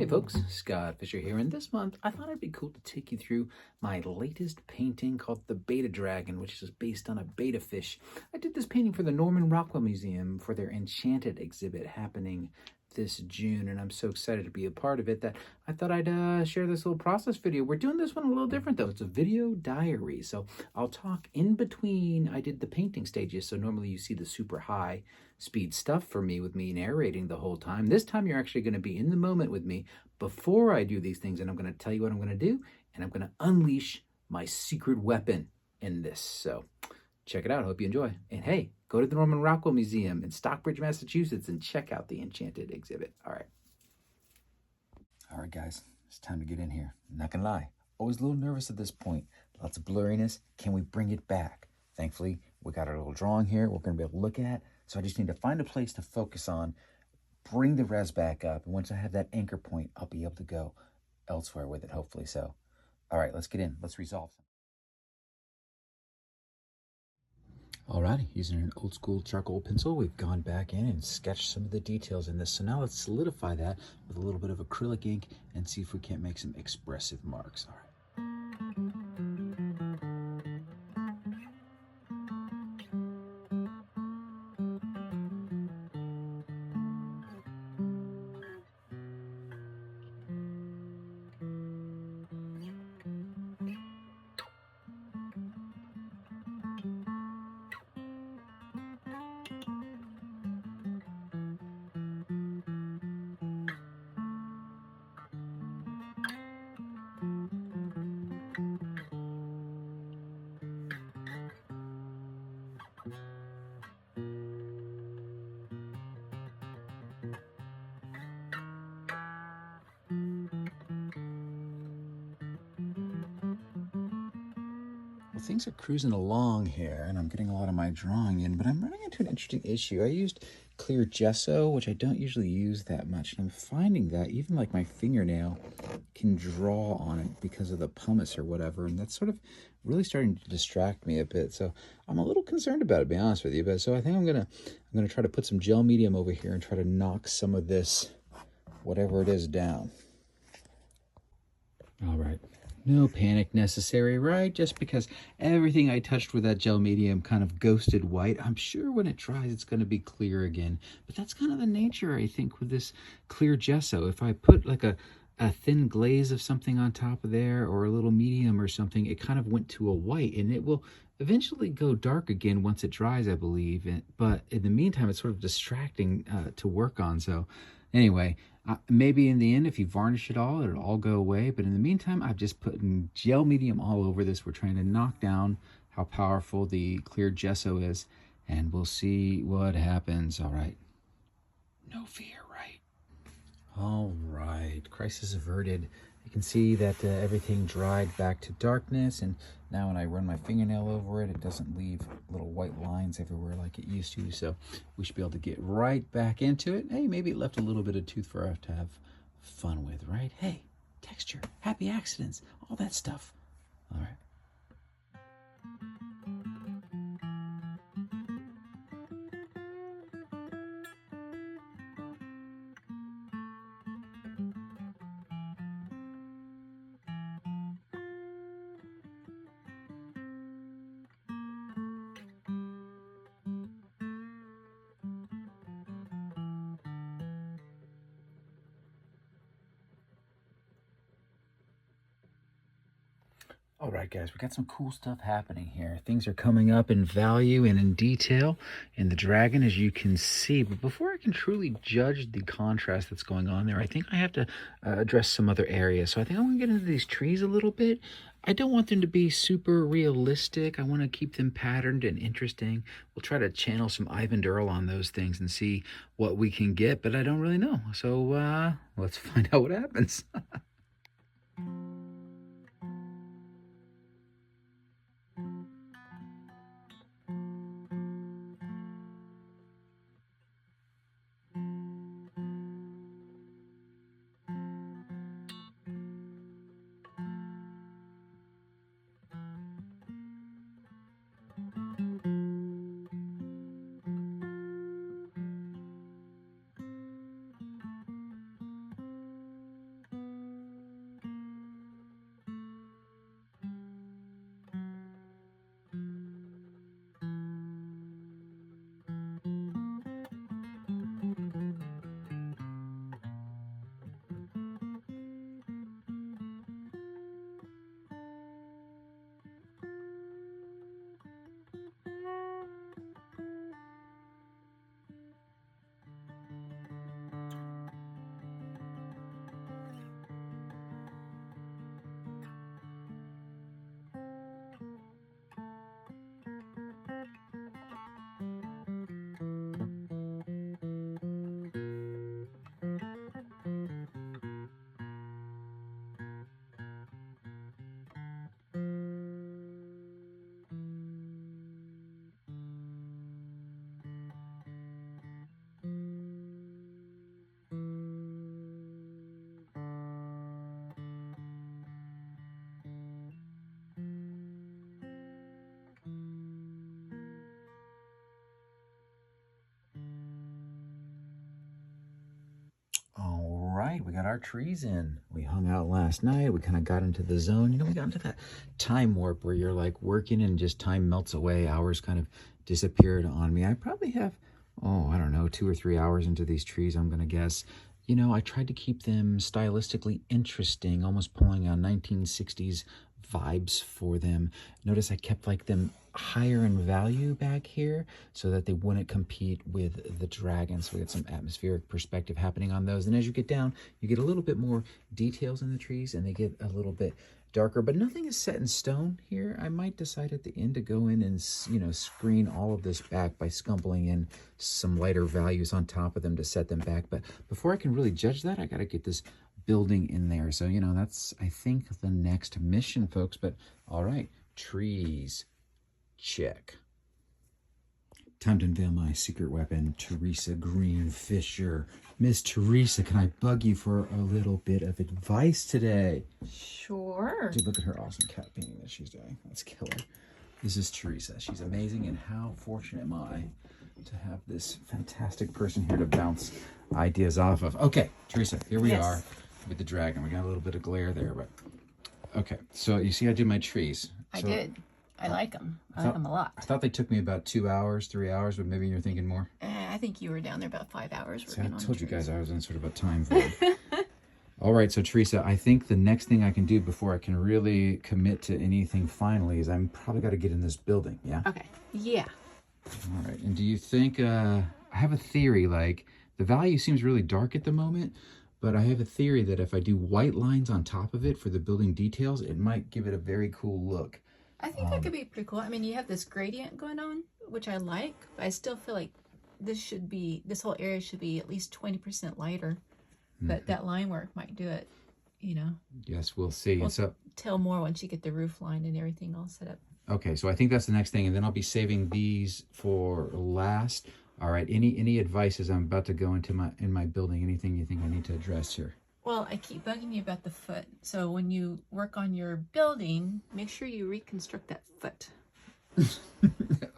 folks, Scott Fisher here, and this month I thought it'd be cool to take you through my latest painting called the BettaDragon, which is based on a betta fish. I did this painting for the Rockwell Museum for their Enchanted exhibit happening this June, and I'm so excited to be a part of it that I thought I'd share this little process video. We're doing this one a little different though. It's a video diary, so I'll talk in between. I did the painting stages, so normally you see the super high speed stuff for me with me narrating the whole time. This time you're actually going to be in the moment with me before I do these things, and I'm going to tell you what I'm going to do, and I'm going to unleash my secret weapon in this. So check it out. Hope you enjoy. And hey, go to the Norman Rockwell Museum in Stockbridge, Massachusetts, and check out the Enchanted exhibit. All right, guys, it's time to get in here. I'm not gonna lie, always a little nervous at this point. Lots of blurriness. Can we bring it back? Thankfully, we got our little drawing here we're gonna be able to look at. So I just need to find a place to focus on, bring the res back up, and once I have that anchor point, I'll be able to go elsewhere with it, hopefully. So, all right, let's get in. Let's resolve some. Alrighty, using an old school charcoal pencil, we've gone back in and sketched some of the details in this. So now let's solidify that with a little bit of acrylic ink and see if we can't make some expressive marks. All right. Well, things are cruising along here, and I'm getting a lot of my drawing in, but I'm running into an interesting issue. I used clear gesso, which I don't usually use that much, and I'm finding that even like my fingernail can draw on it because of the pumice or whatever, and that's sort of really starting to distract me a bit. So I'm a little concerned about it, to be honest with you. But so I think I'm gonna try to put some gel medium over here and try to knock some of this, whatever it is, down. All right. No panic necessary, right? Just because everything I touched with that gel medium kind of ghosted white. I'm sure when it dries, it's going to be clear again. But that's kind of the nature, I think, with this clear gesso. If I put like a thin glaze of something on top of there or a little medium or something, it kind of went to a white, and it will eventually go dark again once it dries, I believe. But in the meantime, it's sort of distracting to work on. So anyway, maybe in the end, if you varnish it all, it'll all go away. But in the meantime, I've just put gel medium all over this. We're trying to knock down how powerful the clear gesso is, and we'll see what happens. All right. No fear, right? All right. Crisis averted. You can see that everything dried back to darkness, and now when I run my fingernail over it, it doesn't leave little white lines everywhere like it used to. So we should be able to get right back into it. Hey, maybe it left a little bit of tooth for us to have fun with, right? Hey, texture, happy accidents, all that stuff. All right. All right, guys, we got some cool stuff happening here. Things are coming up in value and in detail in the dragon, as you can see. But before I can truly judge the contrast that's going on there, I think I have to address some other areas. So I think I'm going to get into these trees a little bit. I don't want them to be super realistic. I want to keep them patterned and interesting. We'll try to channel some Ivan Durrell on those things and see what we can get, but I don't really know. So let's find out what happens. right, we got our trees in. We hung out last night. We kind of got into the zone. You know, we got into that time warp where you're like working and just time melts away. Hours kind of disappeared on me. I probably have, oh, I don't know, 2 or 3 hours into these trees, I'm going to guess. You know, I tried to keep them stylistically interesting, almost pulling on 1960s vibes for them. Notice I kept like them higher in value back here so that they wouldn't compete with the dragon. So we got some atmospheric perspective happening on those. And as you get down, you get a little bit more details in the trees and they get a little bit darker, but nothing is set in stone here. I might decide at the end to go in and, you know, screen all of this back by scumbling in some lighter values on top of them to set them back. But before I can really judge that, I got to get this building in there. So, you know, that's, I think, the next mission, folks. But all right, trees, check. Time to unveil my secret weapon, Theresa Green Fisher. Miss Theresa, can I bug you for a little bit of advice today? Sure. Dude, look at her awesome cat painting that she's doing. That's killer. This is Theresa. She's amazing, and how fortunate am I to have this fantastic person here to bounce ideas off of. Okay, Theresa, here we are with the dragon. We got a little bit of glare there, but okay. So you see I did my trees. I did. I like them. I like them a lot. I thought they took me about 2 hours, 3 hours, but maybe you're thinking more. I think you were down there about 5 hours. See, I told you guys I was in sort of a time void. All right, so Theresa, I think the next thing I can do before I can really commit to anything finally is I'm probably got to get in this building, yeah? Okay, yeah. All right, and do you think, I have a theory, like, the value seems really dark at the moment, but I have a theory that if I do white lines on top of it for the building details, it might give it a very cool look. I think that could be pretty cool. I mean, you have this gradient going on, which I like, but I still feel like this whole area should be at least 20% lighter. But that line work might do it, you know. Yes, we'll see. We'll tell more once you get the roof line and everything all set up. Okay, so I think that's the next thing, and then I'll be saving these for last. All right, any advice as I'm about to go into my building? Anything you think I need to address here? Well, I keep bugging you about the foot. So when you work on your building, make sure you reconstruct that foot.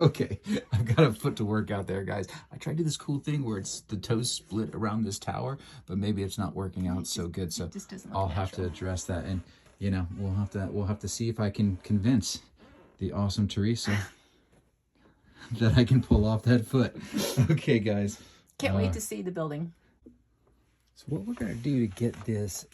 Okay, I've got a foot to work out there, guys. I tried to do this cool thing where it's the toes split around this tower, but maybe it's not working out so good. So I'll have to address that, and you know, we'll have to see if I can convince the awesome Theresa that I can pull off that foot. Okay, guys. Can't wait to see the building. So what we're going to do to get this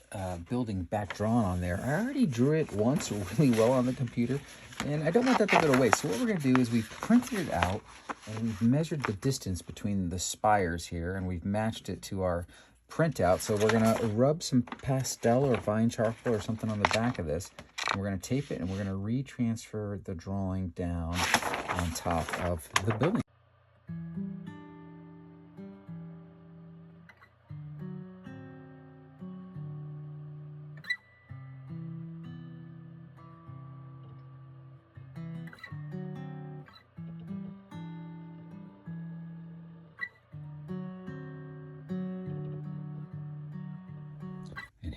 building back drawn on there, I already drew it once really well on the computer, and I don't want that to go to waste. So what we're going to do is we've printed it out, and we've measured the distance between the spires here, and we've matched it to our printout. So we're going to rub some pastel or vine charcoal or something on the back of this, and we're going to tape it, and we're going to retransfer the drawing down on top of the building.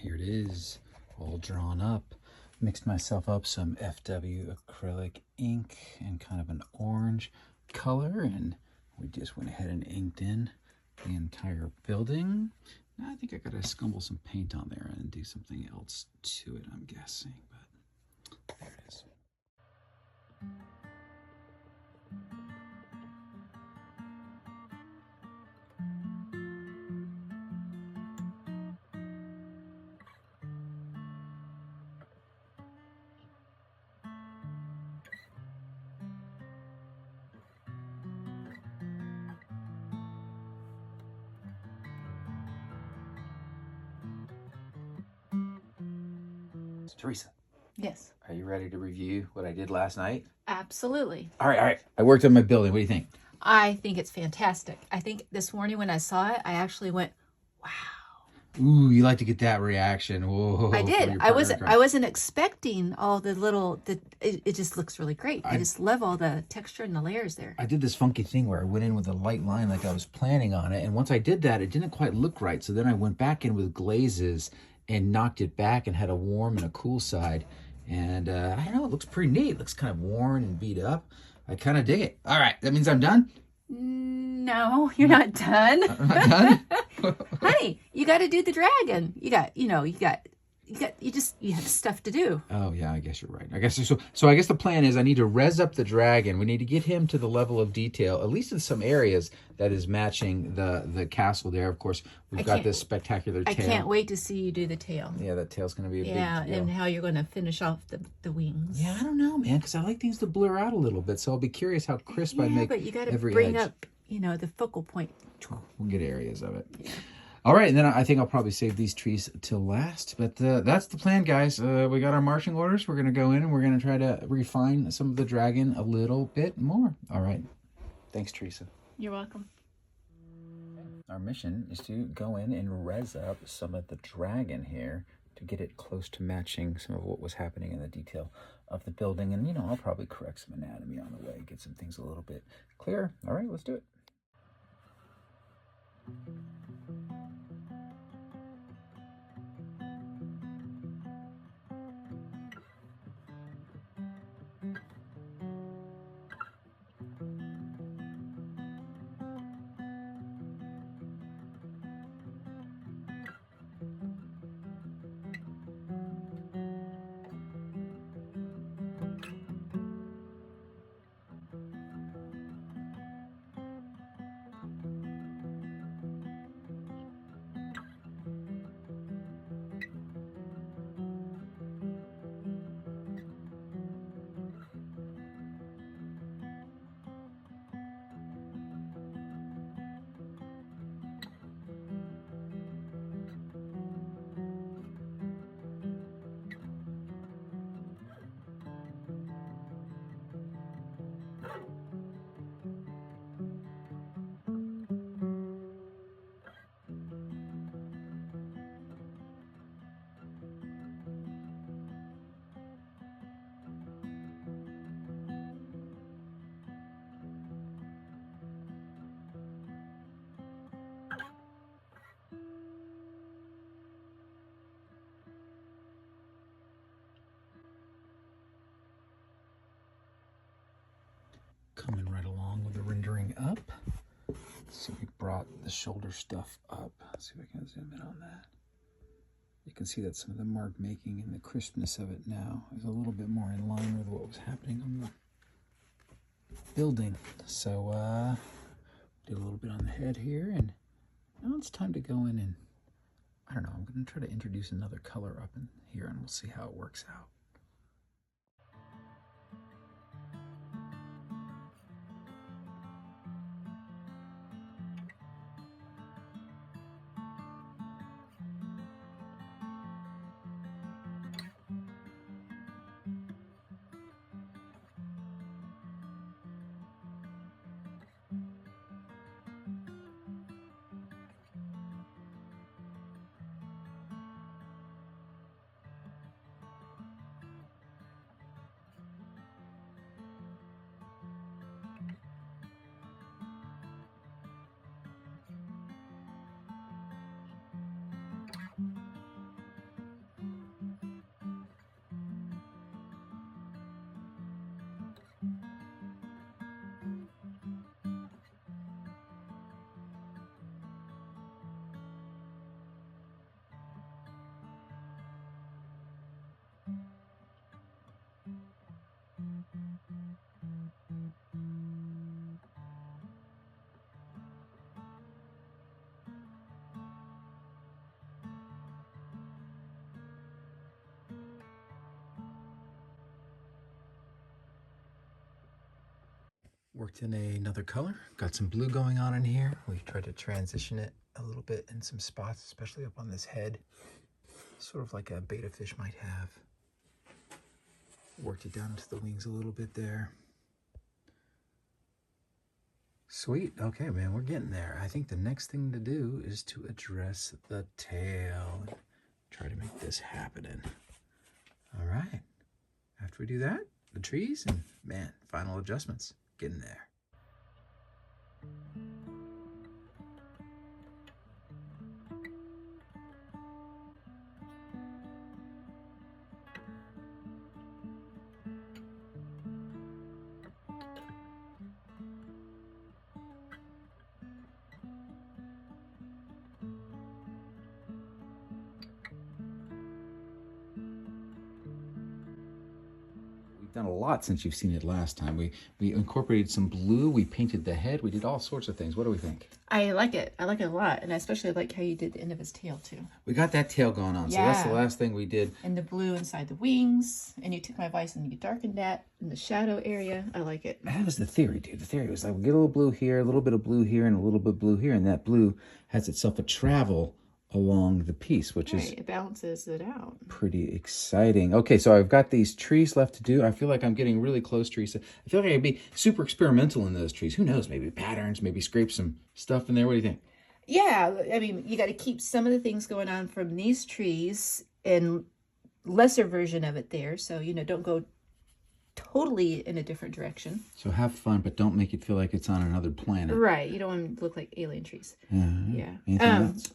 Here it is, all drawn up. Mixed myself up some FW acrylic ink and kind of an orange color, and we just went ahead and inked in the entire building. Now I think I gotta scumble some paint on there and do something else to it, I'm guessing, but there it is. Theresa. Yes. Are you ready to review what I did last night? Absolutely. All right. I worked on my building. What do you think? I think it's fantastic. I think this morning when I saw it, I actually went, wow. Ooh, you like to get that reaction. Whoa. I did. I wasn't expecting all the little, it just looks really great. I just love all the texture and the layers there. I did this funky thing where I went in with a light line like I was planning on it. And once I did that, it didn't quite look right. So then I went back in with glazes and knocked it back and had a warm and a cool side. And I don't know, it looks pretty neat. It looks kind of worn and beat up. I kind of dig it. All right, that means I'm done? No, you're not done. I'm not done? Honey, you got to do the dragon. You have stuff to do. Oh yeah, I guess you're right. I guess so. So I guess the plan is I need to res up the dragon. We need to get him to the level of detail, at least in some areas, that is matching the castle there. Of course, we've got this spectacular tail. I can't wait to see you do the tail. Yeah, that tail's going to be a big deal. And how you're going to finish off the wings. Yeah, I don't know, man, because I like things to blur out a little bit. So I'll be curious how crisp I make but you got to every bring edge. up, the focal point. We'll get areas of it. Yeah. All right, and then I think I'll probably save these trees till last. But that's the plan, guys. We got our marching orders. We're going to go in and we're going to try to refine some of the dragon a little bit more. All right. Thanks, Theresa. You're welcome. Our mission is to go in and res up some of the dragon here to get it close to matching some of what was happening in the detail of the building. And, I'll probably correct some anatomy on the way, get some things a little bit clearer. All right, let's do it. Coming right along with the rendering up. So we brought the shoulder stuff up. Let's see if I can zoom in on that. You can see that some of the mark making and the crispness of it now is a little bit more in line with what was happening on the building. So did a little bit on the head here, and now it's time to go in and, I don't know, I'm going to try to introduce another color up in here and we'll see how it works out. Worked in another color, got some blue going on in here. We tried to transition it a little bit in some spots, especially up on this head, sort of like a betta fish might have. Worked it down into the wings a little bit there. Sweet. Okay, man, we're getting there. I think the next thing to do is to address the tail. Try to make this happening. All right. After we do that, the trees and, man, final adjustments. Getting there. done a lot since you've seen it last time. We incorporated some blue. We painted the head. We did all sorts of things. What do we think? I like it. I like it a lot. And I especially like how you did the end of his tail, too. We got that tail going on. So that's the Yeah. last thing we did. And the blue inside the wings. And you took my advice and you darkened that in the shadow area. I like it. That was the theory, dude. The theory was like, we get a little blue here, a little bit of blue here, and a little bit of blue here. And that blue has itself a travel along the piece, which is It balances it out. pretty exciting. Okay, so I've got these trees left to do. I feel like I'm getting really close, Theresa. I feel like I could be super experimental in those trees. Who knows? Maybe patterns, maybe scrape some stuff in there. What do you think? Yeah, I mean, you got to keep some of the things going on from these trees and lesser version of it there. So, you know, don't go totally in a different direction. So have fun, but don't make it feel like it's on another planet. Right. You don't want them to look like alien trees. Yeah. Anything else?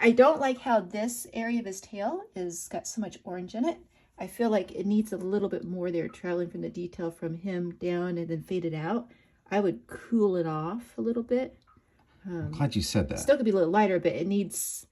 I don't like how this area of his tail is got so much orange in it. I feel like it needs a little bit more there, traveling from the detail from him down and then faded out. I would cool it off a little bit. I'm glad you said that. Still could be a little lighter, but it needs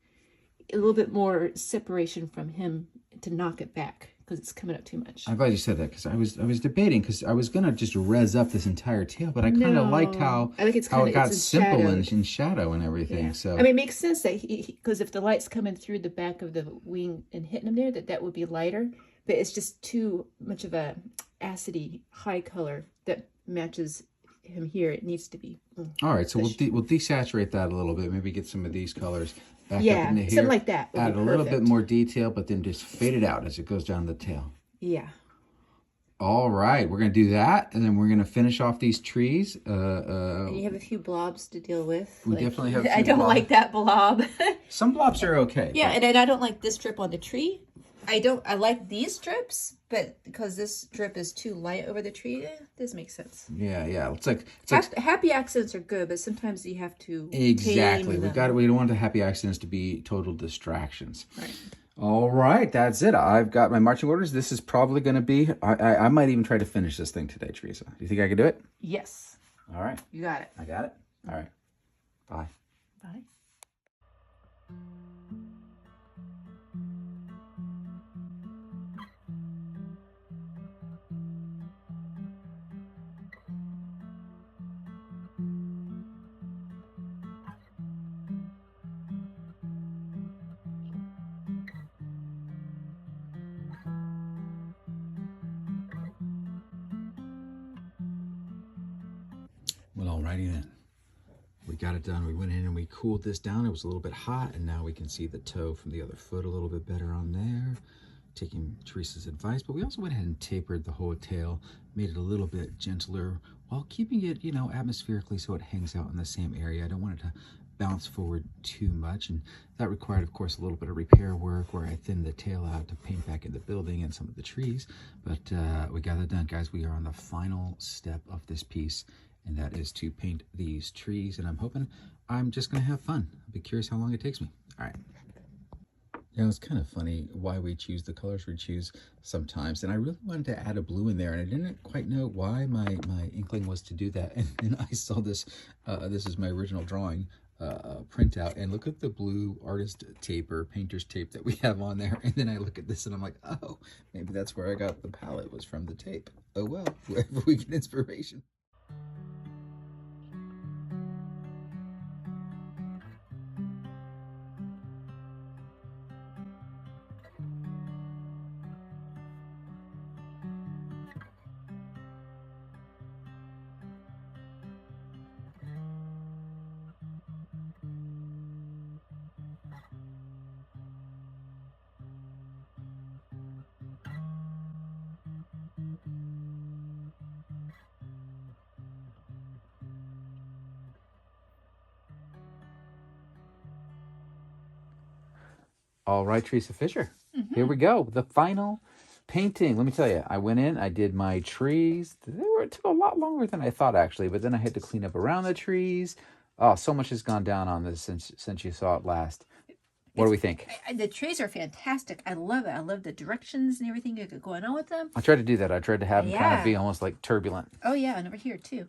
a little bit more separation from him to knock it back because it's coming up too much. I'm glad you said that because I was debating because I was gonna just res up this entire tail, but I kind of liked how I think it's how kinda, it got it's simple shadow. and in shadow and everything. Yeah. So I mean, it makes sense that because if the light's coming through the back of the wing and hitting him there, that would be lighter. But it's just too much of a acidy high color that matches him here. It needs to be. all right, so we'll desaturate that a little bit. Maybe get some of these colors back up Yeah, into here. something like that would Add be a little bit perfect. more detail, but then just fade it out as it goes down the tail. Yeah. All right, we're gonna do that, and then we're gonna finish off these trees. And you have a few blobs to deal with. We definitely have a I few don't blobs. like that blob. Some blobs are okay. Yeah, but- and then I don't like this drip on the tree. I like these drips, but because this drip is too light over the tree, this makes sense. yeah. It's like Happy accents are good, but sometimes you have to exactly. tame them. We don't want the happy accidents to be total distractions. Right. All right, that's it. I've got my marching orders. This is probably going to be. I might even try to finish this thing today, Theresa. Do you think I can do it? Yes, All right, you got it. I got it. All right, bye. Bye. Well, alrighty then. We got it done. We went in and we cooled this down. It was a little bit hot, and now we can see the toe from the other foot a little bit better on there. Taking Theresa's advice, but we also went ahead and tapered the whole tail, made it a little bit gentler while keeping it, you know, atmospherically so it hangs out in the same area. I don't want it to bounce forward too much, and that required, of course, a little bit of repair work where I thinned the tail out to paint back in the building and some of the trees, but we got it done, guys. We are on the final step of this piece, and that is to paint these trees, and I'm just gonna have fun. I'll be curious how long it takes me. All right. You know, it's kind of funny why we choose the colors we choose sometimes. And I really wanted to add a blue in there, and I didn't quite know why my inkling was to do that. And then I saw this, this is my original drawing printout, and look at the blue artist tape or painter's tape that we have on there. And then I look at this and I'm like, oh, maybe that's where I got the palette, was from the tape. Oh well, wherever we get inspiration. All right, Theresa Fischer. Here we go. The final painting. Let me tell you, I went in, I did my trees. It took a lot longer than I thought, actually, but then I had to clean up around the trees. Oh, so much has gone down on this since you saw it last. What do we think? The trees are fantastic. I love it. I love the directions and everything you got going on with them. I tried to do that. I tried to have them kind of Yeah. be almost like turbulent. Oh yeah, and over here too.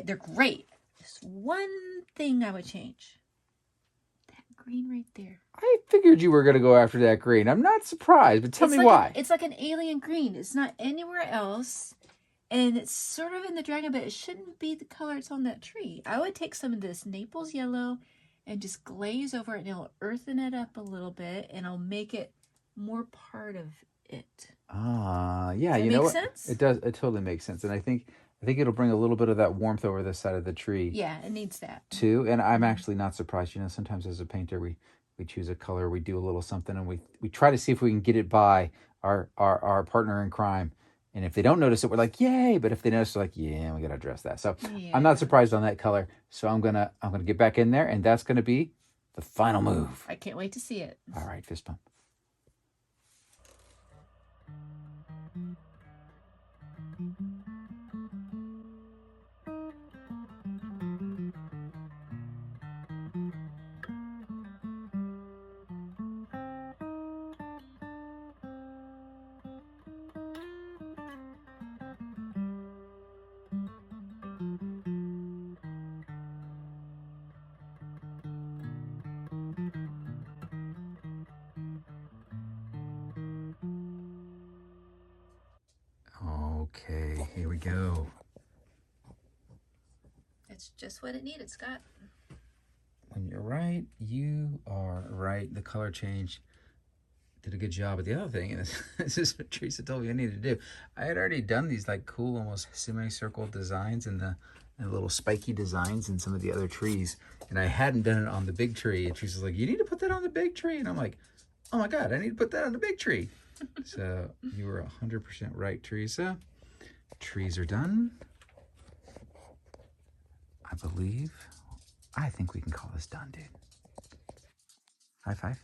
They're great. Just one thing I would change. That green right there. I figured you were going to go after that green. I'm not surprised, but tell me why. It's like an alien green. It's not anywhere else. And it's sort of in the dragon, but it shouldn't be the color it's on that tree. I would take some of this Naples yellow and just glaze over it, and it'll earthen it up a little bit, and I'll make it more part of it. Ah, yeah. Does that You know make what? sense? It does. It totally makes sense. And I think it'll bring a little bit of that warmth over the side of the tree. Yeah, it needs that. Too. And I'm actually not surprised. You know, sometimes as a painter, we choose a color, we do a little something, and we try to see if we can get it by our partner in crime. And if they don't notice it, we're like, yay. But if they notice, we're like, yeah, we got to address that. So I'm not surprised on that color. So I'm gonna get back in there, and that's gonna be the final move. I can't wait to see it. All right, fist pump. Okay, here we go. It's just what it needed, Scott. When you're right, you are right. The color change did a good job. But the other thing, and this is what Theresa told me I needed to do. I had already done these like cool, almost semicircle designs and the little spiky designs in some of the other trees. And I hadn't done it on the big tree. And Theresa's like, you need to put that on the big tree. And I'm like, oh my God, I need to put that on the big tree. So you were 100% right, Theresa. Trees are done. I think we can call this done, dude. High five.